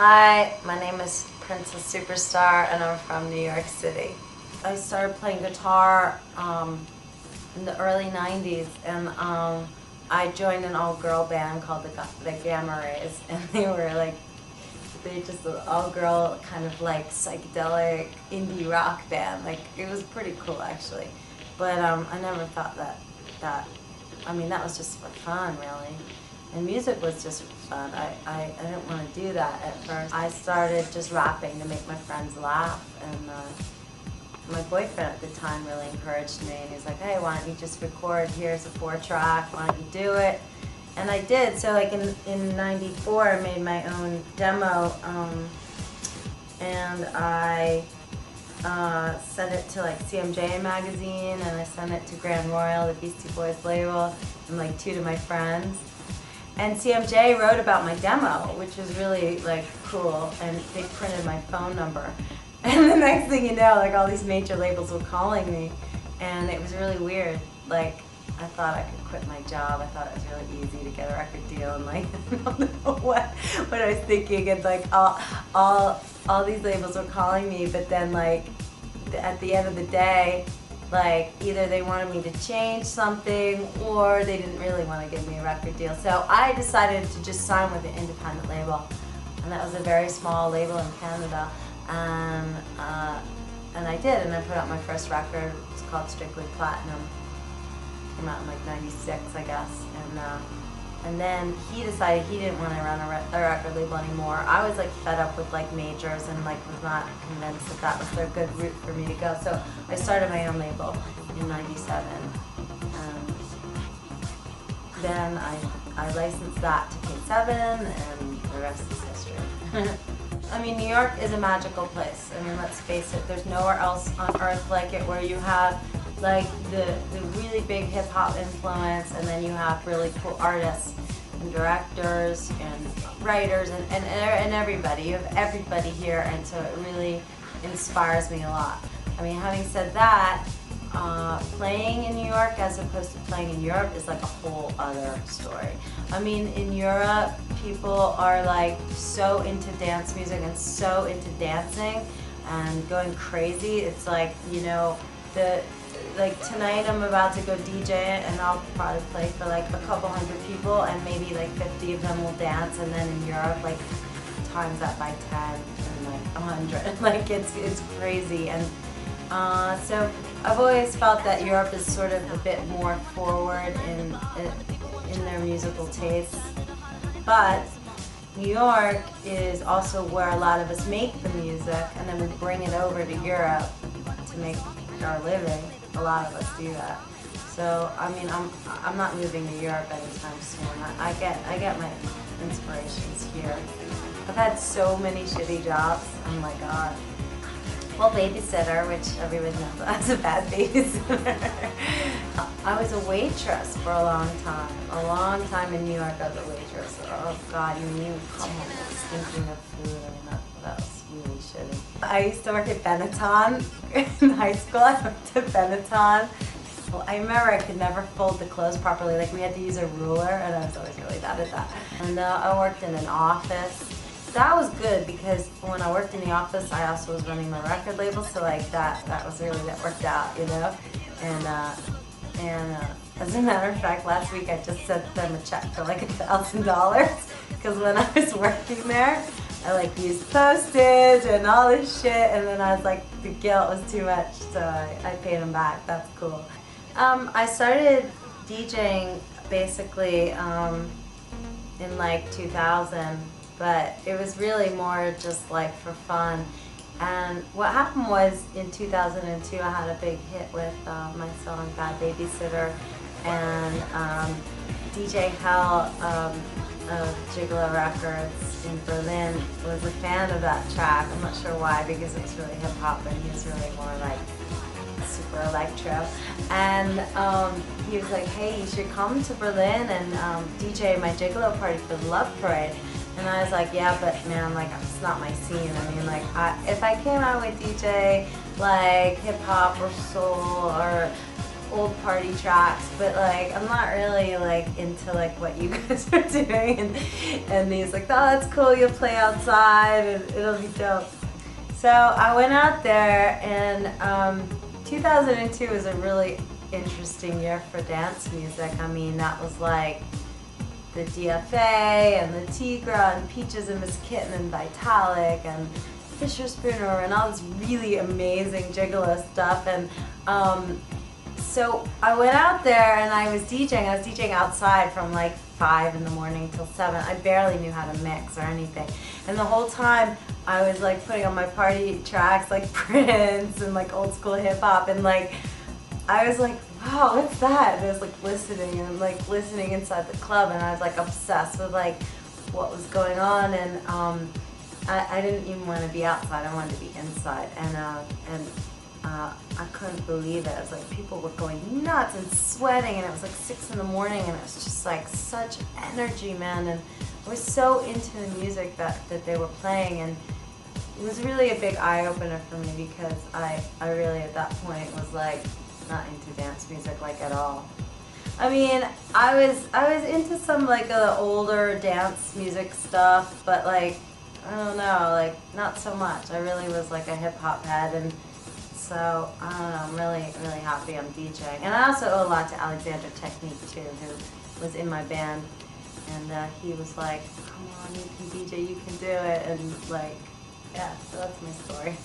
Hi, my name is Princess Superstar and I'm from New York City. I started playing guitar in the early 90s and I joined an all-girl band called the Gamma Rays, and they just an all-girl kind of like psychedelic indie rock band. Like, it was pretty cool actually, but I never thought that was just for fun really. And music was just fun. I didn't want to do that at first. I started just rapping to make my friends laugh, and my boyfriend at the time really encouraged me, and he's like, hey, why don't you just record, here's a 4-track, why don't you do it? And I did. So like in '94 I made my own demo, and I sent it to like CMJ magazine, and I sent it to Grand Royal, the Beastie Boys label, and like 2 to my friends. And CMJ wrote about my demo, which was really like cool, and they printed my phone number. And the next thing you know, like all these major labels were calling me, and it was really weird. Like, I thought I could quit my job. I thought it was really easy to get a record deal, and like I don't know what I was thinking. And like all these labels were calling me, but then like at the end of the day, like either they wanted me to change something or they didn't really want to give me a record deal. So I decided to just sign with an independent label, and that was a very small label in Canada. And I did, and I put out my first record. It's called Strictly Platinum. Came out in like '96, I guess. And then he decided he didn't want to run a record label anymore. I was like fed up with like majors and like was not convinced that that was the good route for me to go. So I started my own label in '97. Then I licensed that to K7, and the rest is history. I mean, New York is a magical place. I mean, let's face it, there's nowhere else on earth like it, where you have like the really big hip-hop influence, and then you have really cool artists and directors and writers and everybody. You have everybody here, and so it really inspires me a lot. I mean, having said that, playing in New York as opposed to playing in Europe is like a whole other story. I mean, in Europe, people are like so into dance music and so into dancing and going crazy. It's like, you know, like tonight I'm about to go DJ, and I'll probably play for like a couple hundred people, and maybe like 50 of them will dance. And then in Europe, like times that by 10 and like 100. Like it's crazy. And so I've always felt that Europe is sort of a bit more forward in their musical tastes, but New York is also where a lot of us make the music, and then we bring it over to Europe to make our living. A lot of us do that. So I mean, I'm not moving to Europe anytime soon. I get my inspirations here. I've had so many shitty jobs. Oh my god. Well, babysitter, which everybody knows that's a bad babysitter. I was a waitress for a long time. A long time in New York, I was a waitress. Oh God, you come home stinking of food. I mean, that was really shitty. I used to work at Benetton in high school. I worked at Benetton. Well, I remember I could never fold the clothes properly. Like, we had to use a ruler, and I was always really bad at that. And I worked in an office. That was good, because when I worked in the office, I also was running my record label, so like that worked out, you know. And as a matter of fact, last week I just sent them a check for like $1,000, because when I was working there, I like used postage and all this shit, and then I was like, the guilt was too much, so I paid them back. That's cool. I started DJing basically in like 2000. But it was really more just like for fun. And what happened was, in 2002, I had a big hit with my song Bad Babysitter, and DJ Hell of Gigolo Records in Berlin was a fan of that track. I'm not sure why, because it was really hip hop and he was really more like super electro. And he was like, hey, you should come to Berlin and DJ my Gigolo party for the Love Parade. And I was like, yeah, but man, like, it's not my scene. I mean, like, if I came out with DJ like hip hop or soul or old party tracks, but like I'm not really like into like what you guys are doing, and he's like, oh, that's cool, you'll play outside and it'll be dope. So I went out there, and 2002 was a really interesting year for dance music. I mean, that was like the DFA and the Tigra and Peaches and Miss Kitten and Vitalik and Fisher Spooner and all this really amazing gigolo stuff. And so I went out there and I was DJing. I was DJing outside from like 5 in the morning till 7. I barely knew how to mix or anything. And the whole time I was like putting on my party tracks like Prince and like old school hip hop, and like I was like, wow, what's that? And I was like listening and like listening inside the club, and I was like obsessed with like what was going on. And I didn't even want to be outside. I wanted to be inside, and I couldn't believe it. It was like people were going nuts and sweating, and it was like 6 in the morning, and it was just like such energy, man. And I was so into the music that they were playing, and it was really a big eye-opener for me, because I really at that point was like not into dance music like at all. I mean, I was into some like older dance music stuff, but like I don't know, like not so much. I really was like a hip hop head, and so I don't know. I'm really happy I'm DJing, and I also owe a lot to Alexander Technique too, who was in my band, and he was like, "Come on, you can DJ, you can do it," and like, yeah. So that's my story.